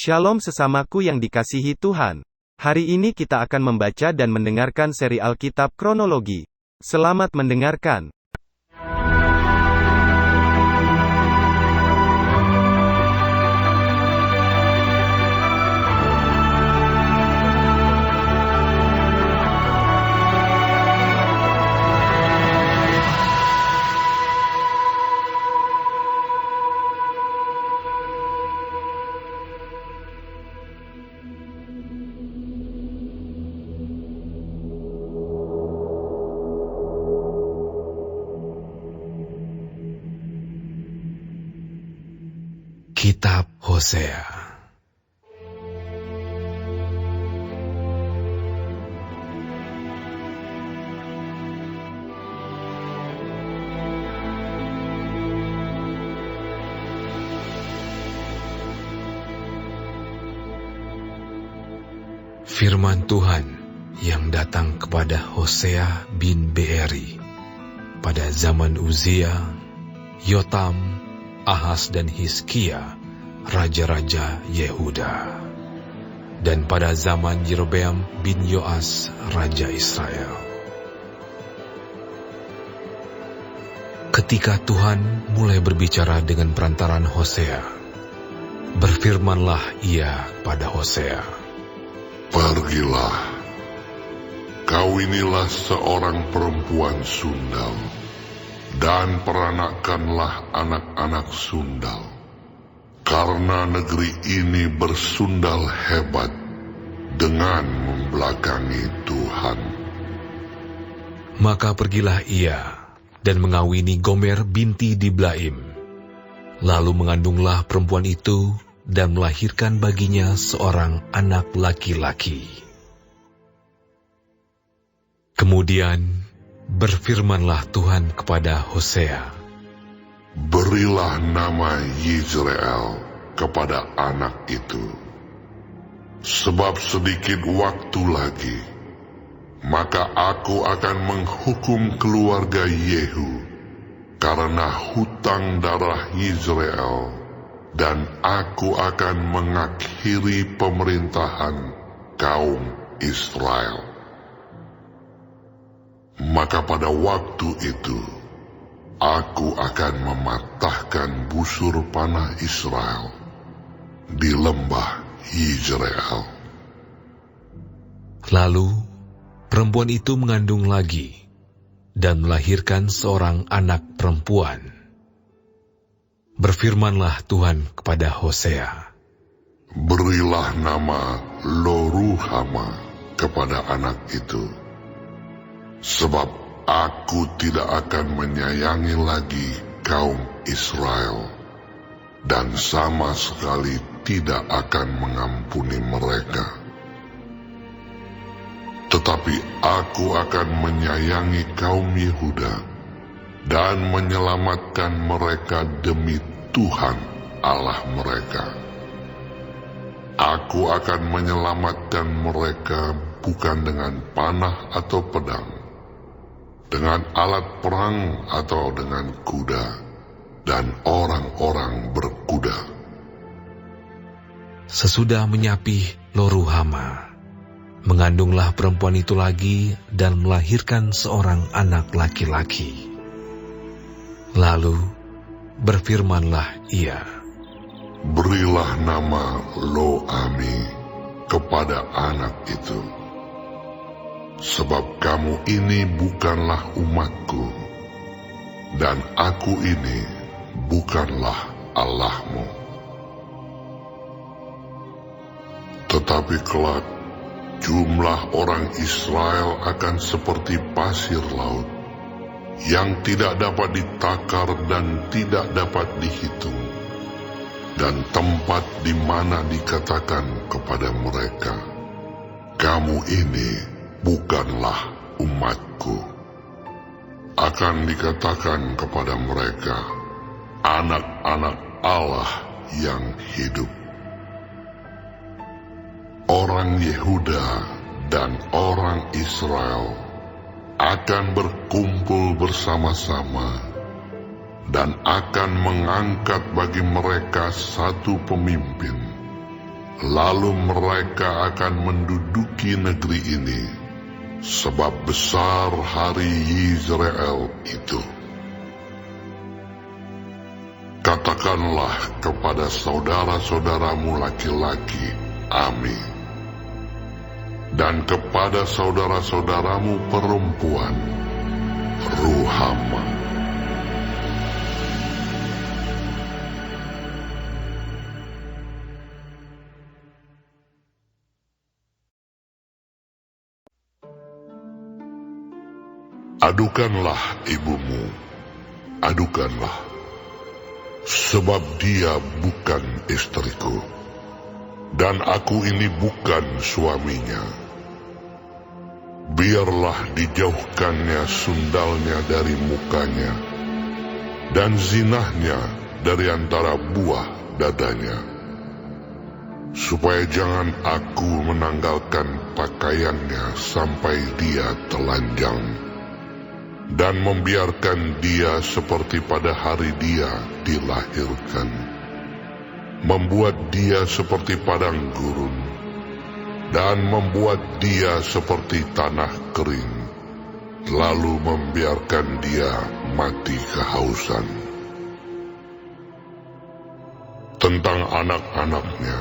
Shalom sesamaku yang dikasihi Tuhan. Hari ini kita akan membaca dan mendengarkan seri Alkitab Kronologi. Selamat mendengarkan. Kitab Hosea. Firman Tuhan yang datang kepada Hosea bin Beeri pada zaman Uzia, Yotam, Ahaz dan Hizkia, raja-raja Yehuda, dan pada zaman Yerobeam bin Yoas, raja Israel. Ketika Tuhan mulai berbicara dengan perantaran Hosea, berfirmanlah ia pada Hosea, "Pergilah, kawinilah seorang perempuan sundal, dan peranakanlah anak-anak sundal, karena negeri ini bersundal hebat dengan membelakangi Tuhan." Maka pergilah ia dan mengawini Gomer binti Diblaim. Lalu mengandunglah perempuan itu dan melahirkan baginya seorang anak laki-laki. Kemudian berfirmanlah Tuhan kepada Hosea, "Berilah nama Yizreel kepada anak itu, sebab sedikit waktu lagi, maka aku akan menghukum keluarga Yehu karena hutang darah Yizreel, dan aku akan mengakhiri pemerintahan kaum Israel. Maka pada waktu itu, aku akan mematahkan busur panah Israel di lembah Yizreel." Lalu perempuan itu mengandung lagi dan melahirkan seorang anak perempuan. Berfirmanlah Tuhan kepada Hosea, "Berilah nama Lo-ruhama kepada anak itu, sebab aku tidak akan menyayangi lagi kaum Israel, dan sama sekali tidak akan mengampuni mereka. Tetapi aku akan menyayangi kaum Yehuda dan menyelamatkan mereka demi Tuhan Allah mereka. Aku akan menyelamatkan mereka bukan dengan panah atau pedang, dengan alat perang atau dengan kuda dan orang-orang berkuda." Sesudah menyapih Lo-ruhama, mengandunglah perempuan itu lagi dan melahirkan seorang anak laki-laki. Lalu berfirmanlah ia, "Berilah nama Lo-ami kepada anak itu, sebab kamu ini bukanlah umatku, dan aku ini bukanlah Allahmu. Tetapi kelak jumlah orang Israel akan seperti pasir laut, yang tidak dapat ditakar dan tidak dapat dihitung, dan tempat di mana dikatakan kepada mereka, 'Kamu ini bukanlah umatku,' akan dikatakan kepada mereka, 'Anak-anak Allah yang hidup.' Orang Yehuda dan orang Israel akan berkumpul bersama-sama dan akan mengangkat bagi mereka satu pemimpin, lalu mereka akan menduduki negeri ini, sebab besar hari Yisrael itu. Katakanlah kepada saudara-saudaramu laki-laki, Ami, dan kepada saudara-saudaramu perempuan, Ruhama. Adukanlah ibumu, adukanlah, sebab dia bukan istriku, dan aku ini bukan suaminya. Biarlah dijauhkannya sundalnya dari mukanya, dan zinahnya dari antara buah dadanya, supaya jangan aku menanggalkan pakaiannya sampai dia telanjang, dan membiarkan dia seperti pada hari dia dilahirkan, membuat dia seperti padang gurun, dan membuat dia seperti tanah kering, lalu membiarkan dia mati kehausan. Tentang anak-anaknya,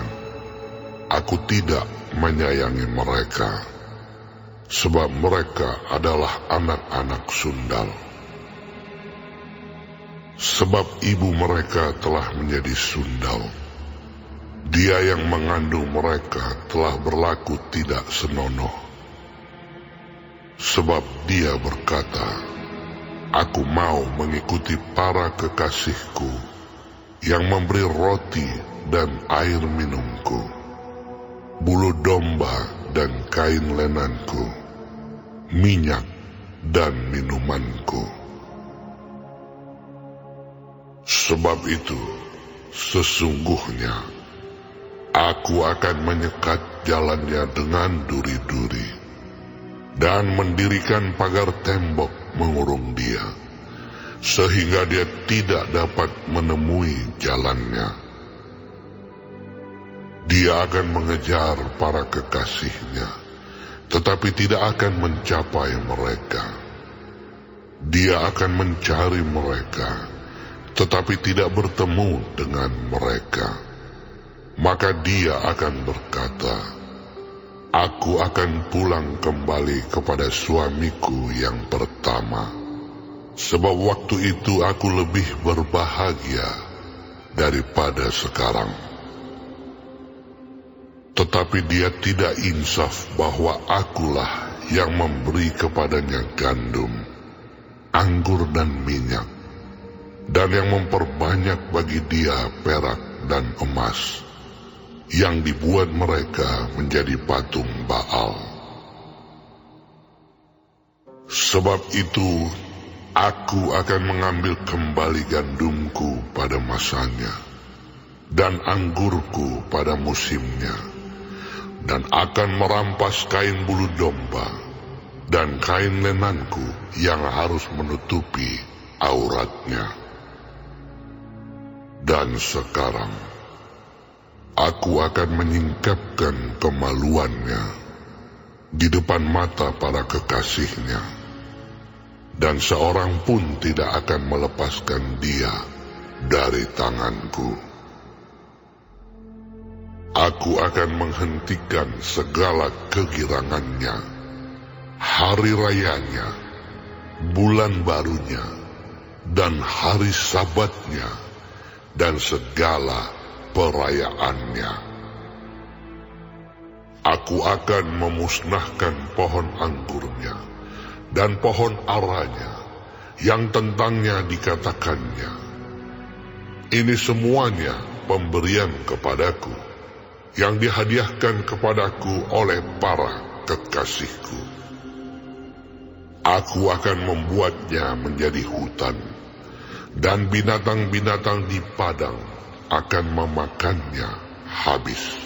aku tidak menyayangi mereka, sebab mereka adalah anak-anak sundal. Sebab ibu mereka telah menjadi sundal. Dia yang mengandung mereka telah berlaku tidak senonoh. Sebab dia berkata, aku mau mengikuti para kekasihku yang memberi roti dan air minumku, bulu domba dan kain lenanku, minyak dan minumanku. Sebab itu, sesungguhnya aku akan menyekat jalannya dengan duri-duri, dan mendirikan pagar tembok mengurung dia, sehingga dia tidak dapat menemui jalannya. Dia akan mengejar para kekasihnya, tetapi tidak akan mencapai mereka. Dia akan mencari mereka, tetapi tidak bertemu dengan mereka. Maka dia akan berkata, aku akan pulang kembali kepada suamiku yang pertama, sebab waktu itu aku lebih berbahagia daripada sekarang. Tetapi dia tidak insaf bahwa akulah yang memberi kepadanya gandum, anggur dan minyak, dan yang memperbanyak bagi dia perak dan emas, yang dibuat mereka menjadi patung Baal. Sebab itu, aku akan mengambil kembali gandumku pada masanya, dan anggurku pada musimnya, dan akan merampas kain bulu domba dan kain lenanku yang harus menutupi auratnya. Dan sekarang aku akan menyingkapkan kemaluannya di depan mata para kekasihnya, dan seorang pun tidak akan melepaskan dia dari tanganku. Aku akan menghentikan segala kegirangannya, hari rayanya, bulan barunya, dan hari sabatnya, dan segala perayaannya. Aku akan memusnahkan pohon anggurnya dan pohon aranya, yang tentangnya dikatakannya, ini semuanya pemberian kepadaku, yang dihadiahkan kepadaku oleh para kekasihku. Aku akan membuatnya menjadi hutan, dan binatang-binatang di padang akan memakannya habis.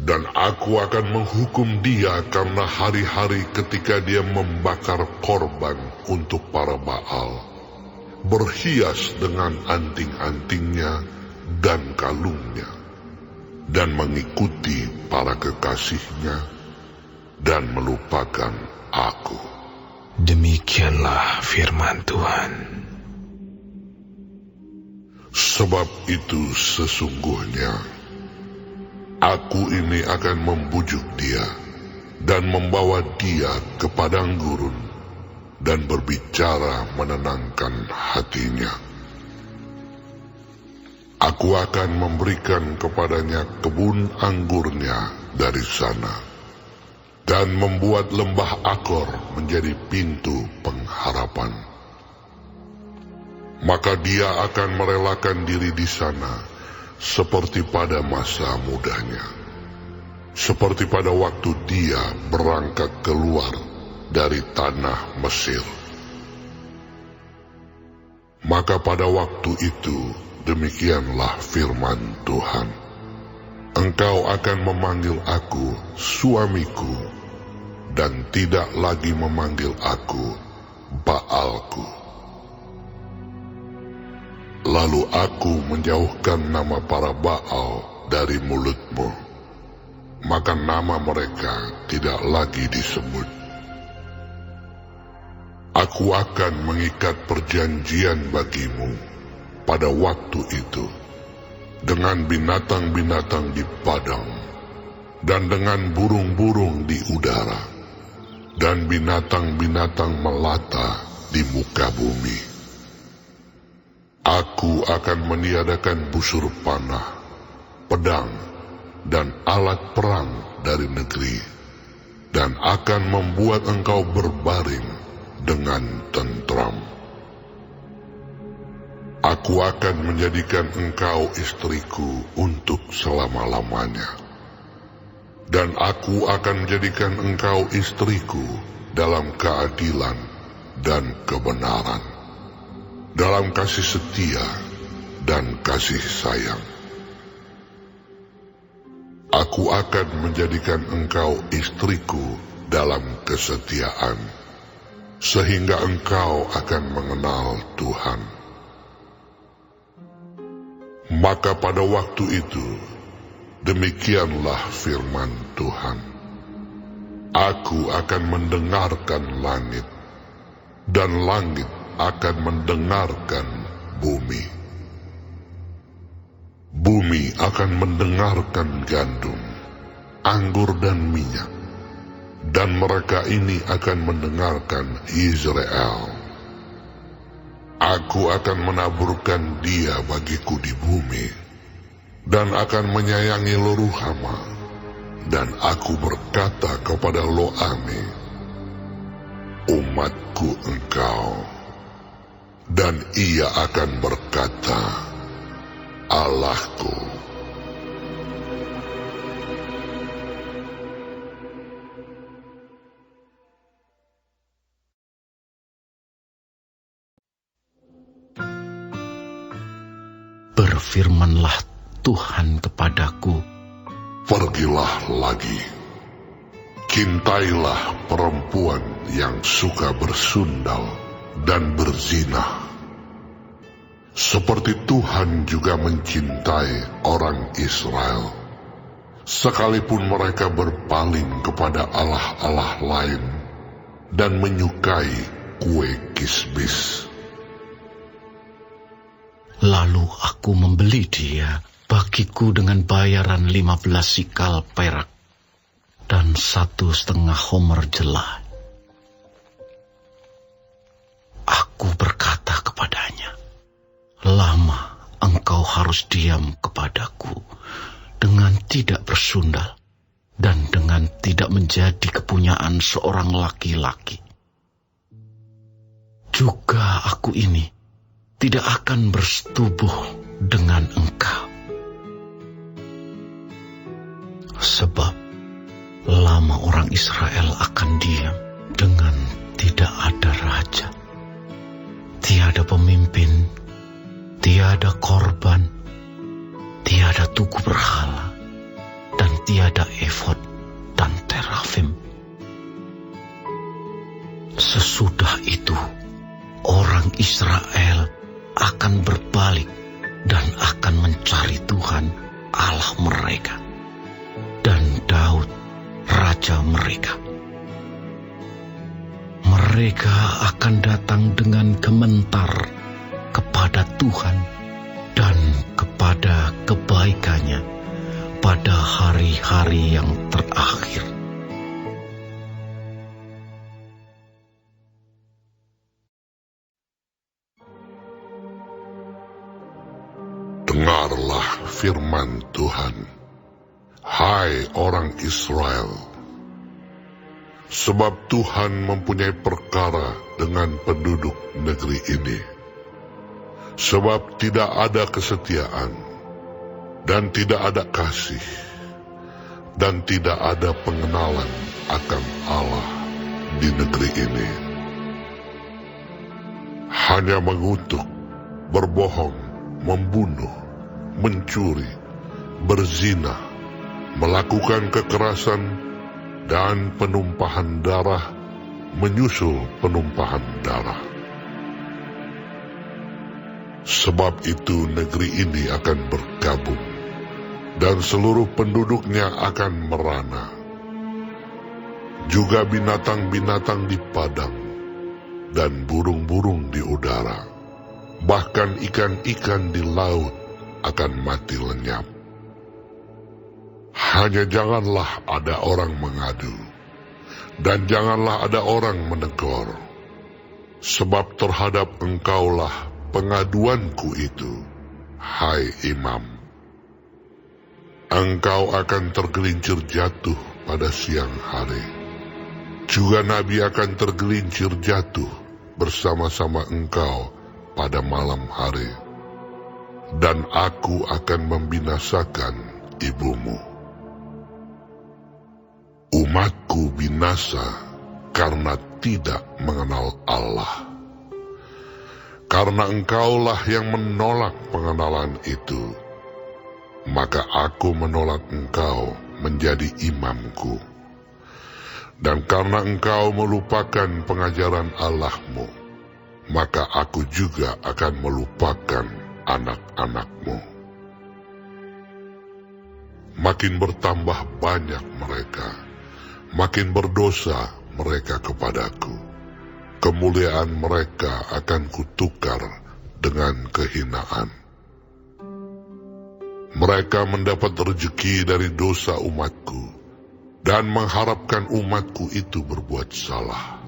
Dan aku akan menghukum dia karena hari-hari ketika dia membakar korban untuk para Baal, berhias dengan anting-antingnya dan kalungnya, dan mengikuti para kekasihnya dan melupakan aku. Demikianlah firman Tuhan. Sebab itu sesungguhnya aku ini akan membujuk dia dan membawa dia ke padang gurun dan berbicara menenangkan hatinya. Aku akan memberikan kepadanya kebun anggurnya dari sana dan membuat lembah Akor menjadi pintu pengharapan. Maka dia akan merelakan diri di sana seperti pada masa mudanya, seperti pada waktu dia berangkat keluar dari tanah Mesir. Maka pada waktu itu, demikianlah firman Tuhan, engkau akan memanggil aku suamiku, dan tidak lagi memanggil aku Baalku. Lalu aku menjauhkan nama para Baal dari mulutmu, maka nama mereka tidak lagi disebut. Aku akan mengikat perjanjian bagimu pada waktu itu dengan binatang-binatang di padang, dan dengan burung-burung di udara, dan binatang-binatang melata di muka bumi. Aku akan meniadakan busur panah, pedang, dan alat perang dari negeri, dan akan membuat engkau berbaring dengan tentram. Aku akan menjadikan engkau istriku untuk selama-lamanya, dan aku akan menjadikan engkau istriku dalam keadilan dan kebenaran, dalam kasih setia dan kasih sayang. Aku akan menjadikan engkau istriku dalam kesetiaan, sehingga engkau akan mengenal Tuhan. Maka pada waktu itu, demikianlah firman Tuhan, aku akan mendengarkan langit, dan langit akan mendengarkan bumi. Bumi akan mendengarkan gandum, anggur dan minyak, dan mereka ini akan mendengarkan Israel. Aku akan menaburkan dia bagiku di bumi, dan akan menyayangi Lo-ruhama, dan aku berkata kepada Lo-ami, umatku engkau, dan ia akan berkata, Allahku. Berfirmanlah Tuhan kepadaku, Pergilah lagi, cintailah perempuan yang suka bersundal dan berzina, seperti Tuhan juga mencintai orang Israel, sekalipun mereka berpaling kepada allah-allah lain dan menyukai kue kismis. lalu aku membeli dia bagiku dengan bayaran 15 sikal perak dan 1,5 homer jelai. Aku berkata kepadanya, lama engkau harus diam kepadaku dengan tidak bersundal dan dengan tidak menjadi kepunyaan seorang laki-laki. Juga aku ini tidak akan bersetubuh dengan engkau. Sebab lama orang Israel akan diam dengan tidak ada raja, tiada pemimpin, tiada korban, tiada tugu berhala, dan tiada efod dan terafim. Sesudah itu, orang Israel akan berbalik dan akan mencari Tuhan Allah mereka, dan Daud raja mereka. Mereka akan datang dengan gementar kepada Tuhan dan kepada kebaikannya pada hari-hari yang terakhir. Dengarlah firman Tuhan, hai orang Israel, sebab Tuhan mempunyai perkara dengan penduduk negeri ini. Sebab tidak ada kesetiaan, dan tidak ada kasih, dan tidak ada pengenalan akan Allah di negeri ini. Hanya mengutuk, berbohong, membunuh, mencuri, berzina, melakukan kekerasan, dan penumpahan darah, menyusul penumpahan darah. Sebab itu negeri ini akan berkabung, dan seluruh penduduknya akan merana. Juga binatang-binatang di padang, dan burung-burung di udara, bahkan ikan-ikan di laut akan mati lenyap. Hanya janganlah ada orang mengadu, dan janganlah ada orang menegur, sebab terhadap engkaulah pengaduanku itu, hai imam. Engkau akan tergelincir jatuh pada siang hari. Juga nabi akan tergelincir jatuh bersama-sama engkau pada malam hari. Dan aku akan membinasakan ibumu. Umatku binasa karena tidak mengenal Allah. Karena engkaulah yang menolak pengenalan itu, maka aku menolak engkau menjadi imamku. Dan karena engkau melupakan pengajaran Allahmu, maka aku juga akan melupakan anak-anakmu. Makin bertambah banyak mereka, makin berdosa mereka kepadaku. Kemuliaan mereka akan kutukar dengan kehinaan. Mereka mendapat rezeki dari dosa umatku, dan mengharapkan umatku itu berbuat salah.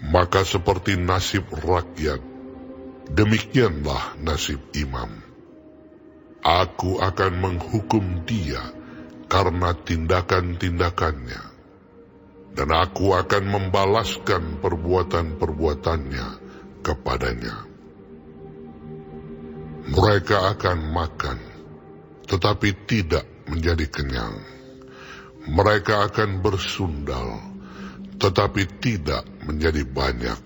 Maka seperti nasib rakyat, demikianlah nasib imam. Aku akan menghukum dia karena tindakan-tindakannya, dan aku akan membalaskan perbuatan-perbuatannya kepadanya. Mereka akan makan, tetapi tidak menjadi kenyang. Mereka akan bersundal, tetapi tidak menjadi banyak,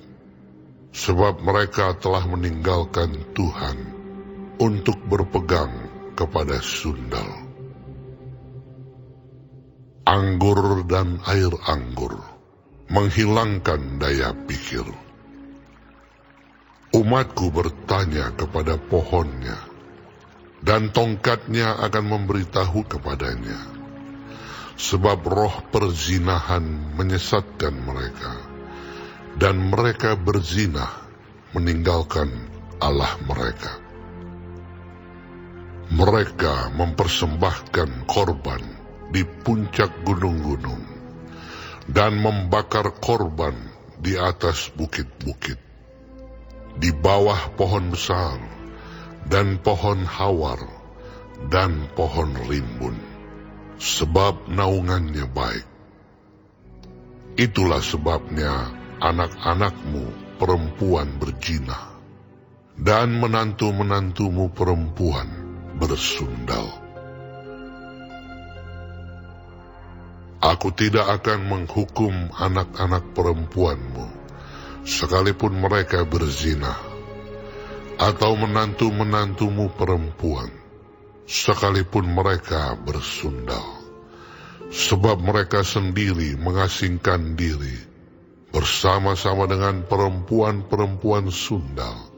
sebab mereka telah meninggalkan Tuhan untuk berpegang kepada sundal. Anggur dan air anggur menghilangkan daya pikir. Umatku bertanya kepada pohonnya, dan tongkatnya akan memberitahu kepadanya. Sebab roh perzinahan menyesatkan mereka, dan mereka berzina meninggalkan Allah mereka. Mereka mempersembahkan korban di puncak gunung-gunung, dan membakar korban di atas bukit-bukit, di bawah pohon besar, dan pohon hawar, dan pohon rimbun, sebab naungannya baik. Itulah sebabnya anak-anakmu perempuan berzina, dan menantu-menantumu perempuan bersundal. Aku tidak akan menghukum anak-anak perempuanmu, sekalipun mereka berzina, atau menantu-menantumu perempuan, sekalipun mereka bersundal. Sebab mereka sendiri mengasingkan diri bersama-sama dengan perempuan-perempuan sundal,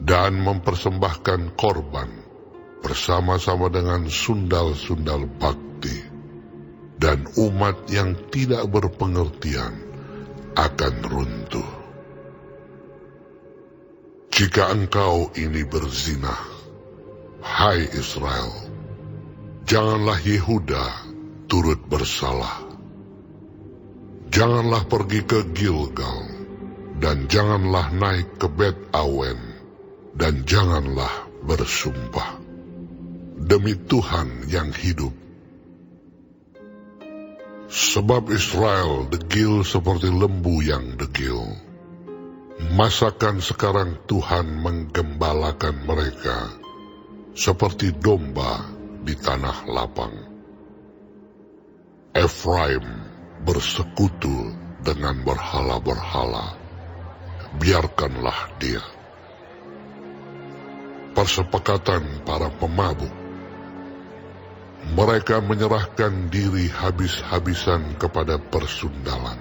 dan mempersembahkan korban bersama-sama dengan sundal-sundal bakti, dan umat yang tidak berpengertian akan runtuh. Jika engkau ini berzina, hai Israel, janganlah Yehuda turut bersalah. Janganlah pergi ke Gilgal, dan janganlah naik ke Bet Awen, dan janganlah bersumpah. Demi Tuhan yang hidup. Sebab Israel degil seperti lembu yang degil. Masakan sekarang Tuhan menggembalakan mereka seperti domba di tanah lapang. Efraim bersekutu dengan berhala-berhala. Biarkanlah dia. Persepakatan para pemabuk. Mereka menyerahkan diri habis-habisan kepada persundalan.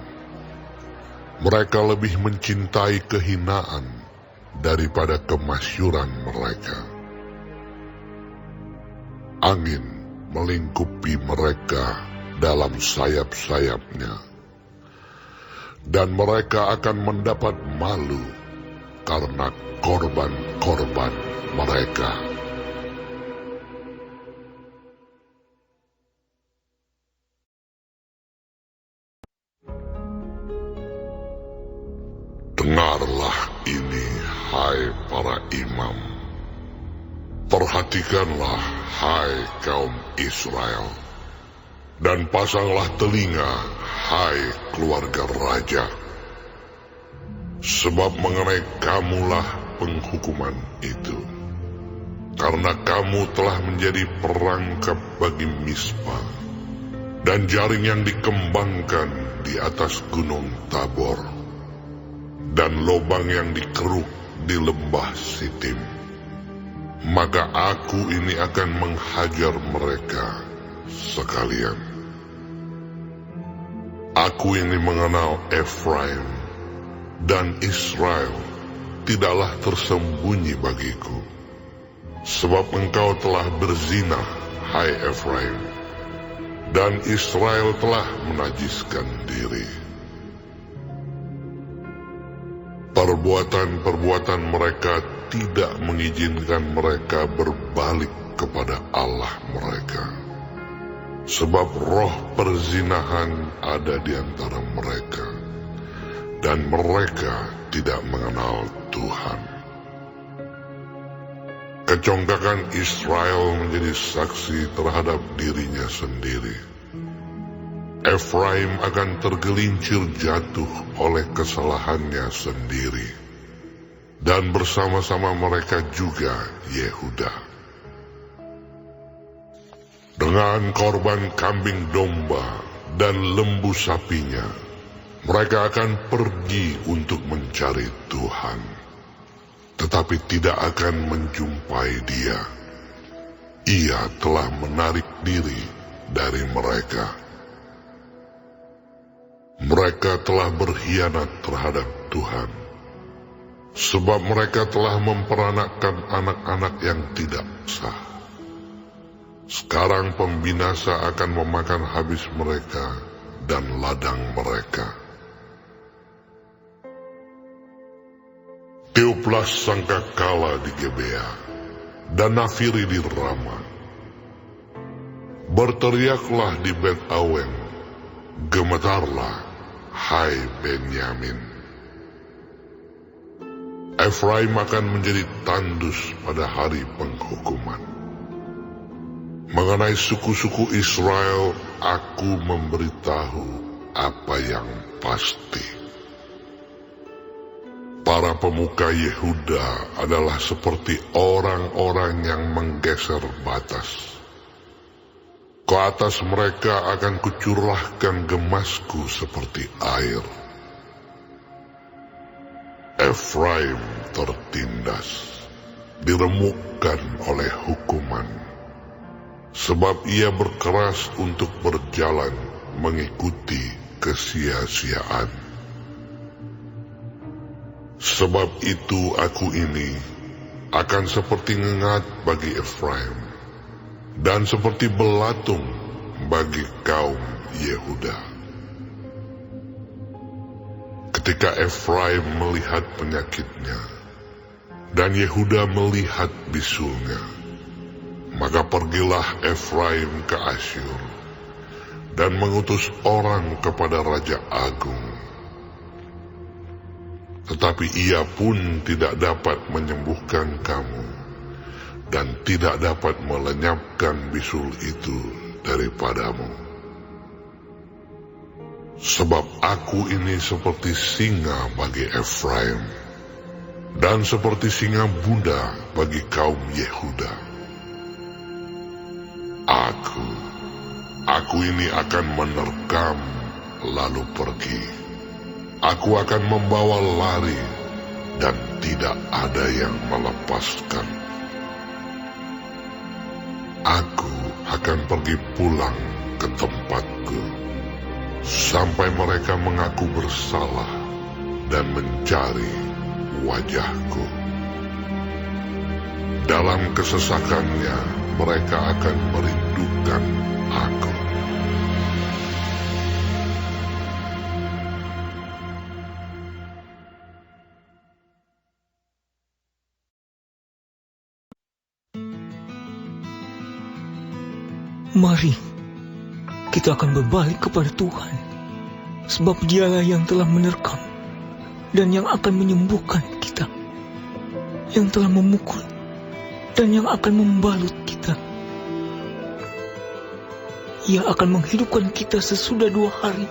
Mereka lebih mencintai kehinaan daripada kemasyuran mereka. Angin melingkupi mereka dalam sayap-sayapnya, dan mereka akan mendapat malu karena korban-korban mereka. Dengarlah ini, hai para imam. Perhatikanlah, hai kaum Israel. Dan pasanglah telinga, hai keluarga raja. Sebab mengenai kamulah penghukuman itu. Karena kamu telah menjadi perangkap bagi Mispa, dan jaring yang dikembangkan di atas gunung Tabor, dan lobang yang dikeruk di lembah Sitim. Maka aku ini akan menghajar mereka sekalian. Aku ini mengenal Efraim, dan Israel tidaklah tersembunyi bagiku. Sebab engkau telah berzina, hai Efraim, dan Israel telah menajiskan diri. Perbuatan-perbuatan mereka tidak mengizinkan mereka berbalik kepada Allah mereka. Sebab roh perzinahan ada di antara mereka, dan mereka tidak mengenal Tuhan. Kecongkakan Israel menjadi saksi terhadap dirinya sendiri. Efraim akan tergelincir jatuh oleh kesalahannya sendiri, dan bersama-sama mereka juga Yehuda. Dengan korban kambing domba dan lembu sapinya, mereka akan pergi untuk mencari Tuhan, tetapi tidak akan menjumpai Dia. Ia telah menarik diri dari mereka. Mereka telah berkhianat terhadap Tuhan, sebab mereka telah memperanakkan anak-anak yang tidak sah. Sekarang pembinasa akan memakan habis mereka dan ladang mereka. Tiuplah sangkakala di Gebea, dan nafiri di Rama. Berteriaklah di Bet Awen, gemetarlah, hai Benyamin. Efraim akan menjadi tandus pada hari penghukuman. Mengenai suku-suku Israel, aku memberitahu apa yang pasti. Para pemuka Yehuda adalah seperti orang-orang yang menggeser batas. Ke atas mereka akan kucurahkan gemasku seperti air. Efraim tertindas, diremukkan oleh hukuman, sebab ia berkeras untuk berjalan mengikuti kesia-siaan. Sebab itu aku ini akan seperti ngengat bagi Efraim, dan seperti belatung bagi kaum Yehuda. Ketika Efraim melihat penyakitnya, dan Yehuda melihat bisulnya, maka pergilah Efraim ke Asyur, dan mengutus orang kepada Raja Agung. Tetapi ia pun tidak dapat menyembuhkan kamu, dan tidak dapat melenyapkan bisul itu daripadamu. Sebab aku ini seperti singa bagi Efraim, dan seperti singa Bunda bagi kaum Yehuda. Aku ini akan menerkam lalu pergi. Aku akan membawa lari, dan tidak ada yang melepaskan. Aku akan pergi pulang ke tempatku, sampai mereka mengaku bersalah dan mencari wajahku. Dalam kesesakannya, mereka akan merindukan aku. Mari, kita akan berbalik kepada Tuhan, sebab Dialah yang telah menerkam dan yang akan menyembuhkan kita, yang telah memukul dan yang akan membalut kita. Ia akan menghidupkan kita sesudah 2 hari.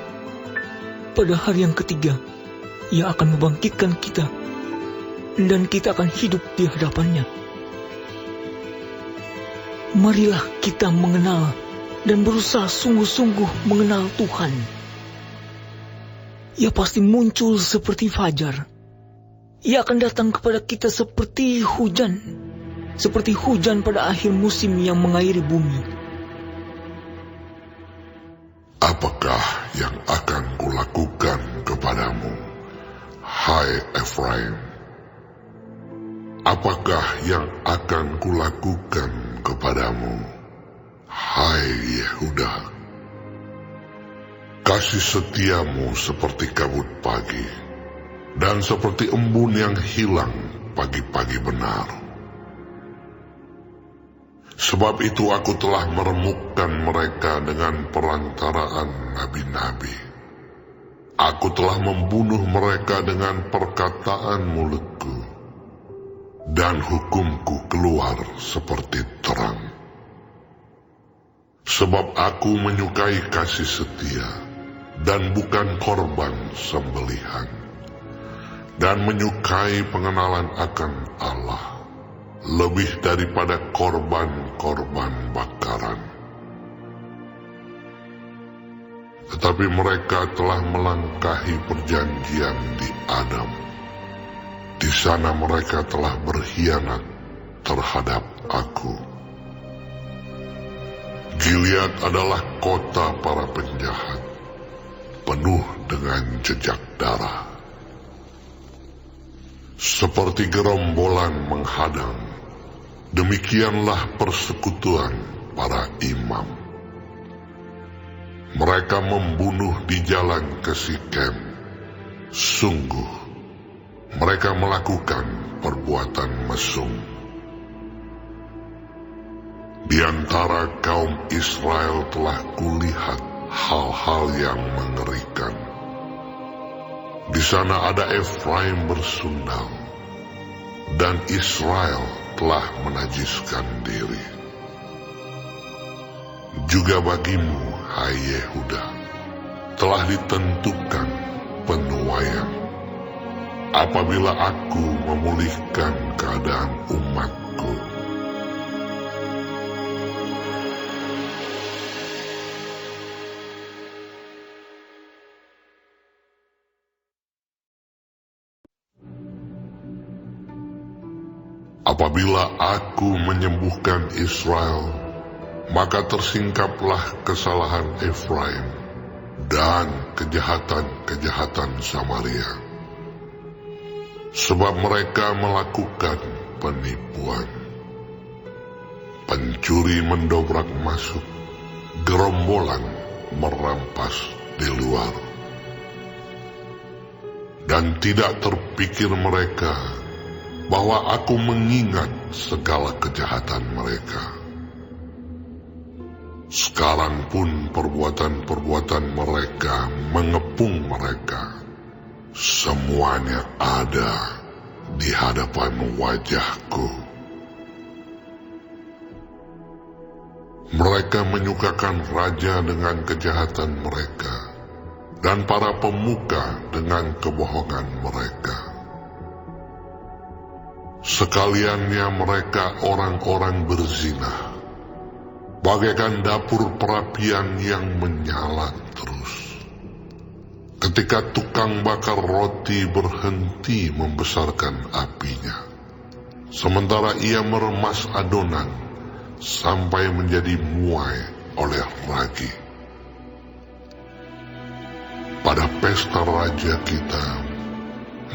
Pada hari yang ketiga, Ia akan membangkitkan kita, dan kita akan hidup di hadapannya. Marilah kita mengenal dan berusaha sungguh-sungguh mengenal Tuhan. Ia pasti muncul seperti fajar. Ia akan datang kepada kita seperti hujan pada akhir musim yang mengairi bumi. Apakah yang akan kulakukan kepadamu, hai Efraim? Apakah yang akan kulakukan kepadamu, hai Yehuda? Kasih setiamu seperti kabut pagi, dan seperti embun yang hilang pagi-pagi benar. Sebab itu aku telah meremukkan mereka dengan perantaraan nabi-nabi. Aku telah membunuh mereka dengan perkataan mulutku, dan hukumku keluar seperti terang. Sebab aku menyukai kasih setia, dan bukan korban sembelihan, dan menyukai pengenalan akan Allah, lebih daripada korban-korban bakaran. Tetapi mereka telah melangkahi perjanjian di Adam. Di sana mereka telah berkhianat terhadap aku. Gilead adalah kota para penjahat, penuh dengan jejak darah. Seperti gerombolan menghadang, demikianlah persekutuan para imam. Mereka membunuh di jalan ke Sikem. Sungguh, mereka melakukan perbuatan mesum. Di antara kaum Israel telah kulihat hal-hal yang mengerikan. Di sana ada Efraim bersundal, dan Israel telah menajiskan diri. Juga bagimu, hai Yehuda, telah ditentukan penuaian. Apabila aku memulihkan keadaan umatku. Apabila aku menyembuhkan Israel, maka tersingkaplah kesalahan Efraim dan kejahatan-kejahatan Samaria. Sebab mereka melakukan penipuan. pencuri mendobrak masuk, gerombolan merampas di luar. Dan tidak terpikir mereka bahwa aku mengingat segala kejahatan mereka. Sekarang pun perbuatan-perbuatan mereka mengepung mereka. Semuanya ada di hadapan wajahku. Mereka menyukakan raja dengan kejahatan mereka, dan para pemuka dengan kebohongan mereka. Sekaliannya mereka orang-orang berzina, bagaikan dapur perapian yang menyala terus. Ketika tukang bakar roti berhenti membesarkan apinya, sementara ia meremas adonan sampai menjadi muai oleh ragi. Pada pesta raja kita,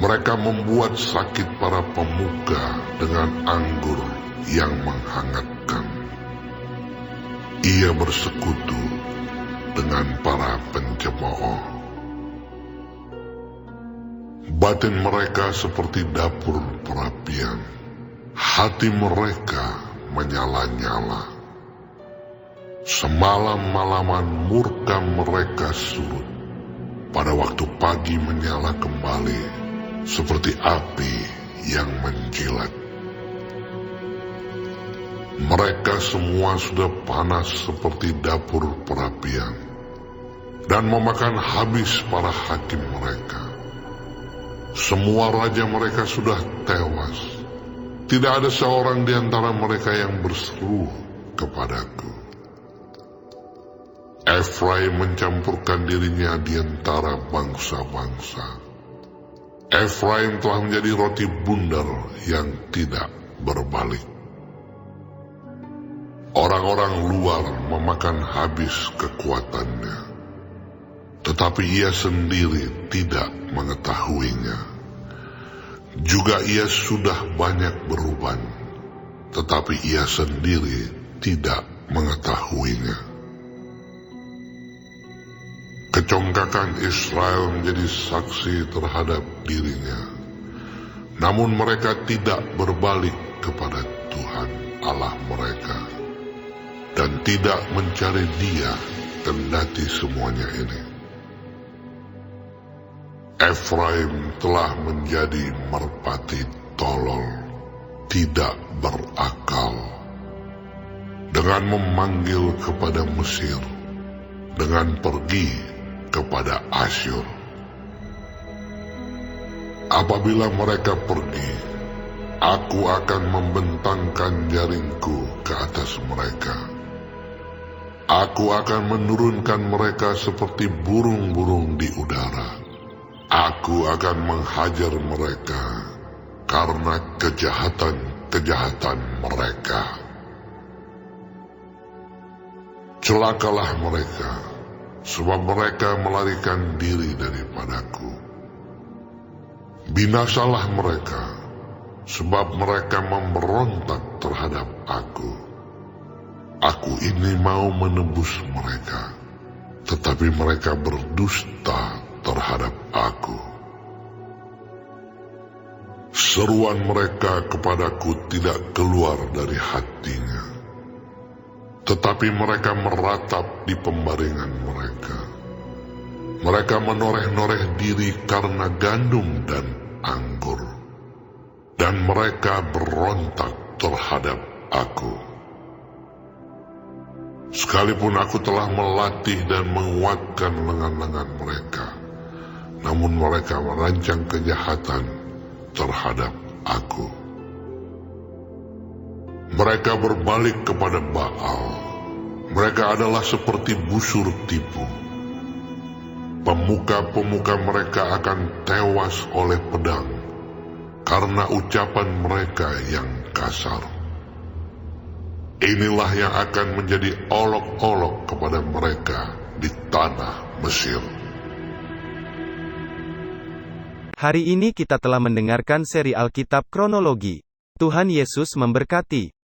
mereka membuat sakit para pemuka dengan anggur yang menghangatkan. Ia bersekutu dengan para pencemooh. Batin mereka seperti dapur perapian, hati mereka menyala-nyala. Semalam-malaman murka mereka surut, pada waktu pagi menyala kembali seperti api yang menjilat. Mereka semua sudah panas seperti dapur perapian, dan memakan habis para hakim mereka. Semua raja mereka sudah tewas. Tidak ada seorang di antara mereka yang berseru kepadaku. Efraim mencampurkan dirinya di antara bangsa-bangsa. Efraim telah menjadi roti bundar yang tidak berbalik. Orang-orang luar memakan habis kekuatannya, tetapi ia sendiri tidak mengetahuinya. Juga ia sudah banyak beruban, tetapi ia sendiri tidak mengetahuinya. Kecongkakan Israel menjadi saksi terhadap dirinya, namun mereka tidak berbalik kepada Tuhan Allah mereka, dan tidak mencari Dia kendati semuanya ini. Efraim telah menjadi merpati tolol, tidak berakal, dengan memanggil kepada Mesir, dengan pergi kepada Asyur. Apabila mereka pergi, aku akan membentangkan jaringku ke atas mereka. Aku akan menurunkan mereka seperti burung-burung di udara. Aku akan menghajar mereka karena kejahatan-kejahatan mereka. Celakalah mereka, sebab mereka melarikan diri daripadaku. Binasalah mereka, sebab mereka memberontak terhadap aku. Aku ini mau menebus mereka, tetapi mereka berdusta terhadap aku. Seruan mereka kepadaku tidak keluar dari hatinya, tetapi mereka meratap di pembaringan mereka. Mereka menoreh-noreh diri karena gandum dan anggur, dan mereka berontak terhadap aku. Sekalipun aku telah melatih dan menguatkan lengan-lengan mereka, namun mereka merancang kejahatan terhadap aku. Mereka berbalik kepada Baal. Mereka adalah seperti busur tipu. Pemuka-pemuka mereka akan tewas oleh pedang karena ucapan mereka yang kasar. Inilah yang akan menjadi olok-olok kepada mereka di tanah Mesir. Hari ini kita telah mendengarkan seri Alkitab Kronologi. Tuhan Yesus memberkati.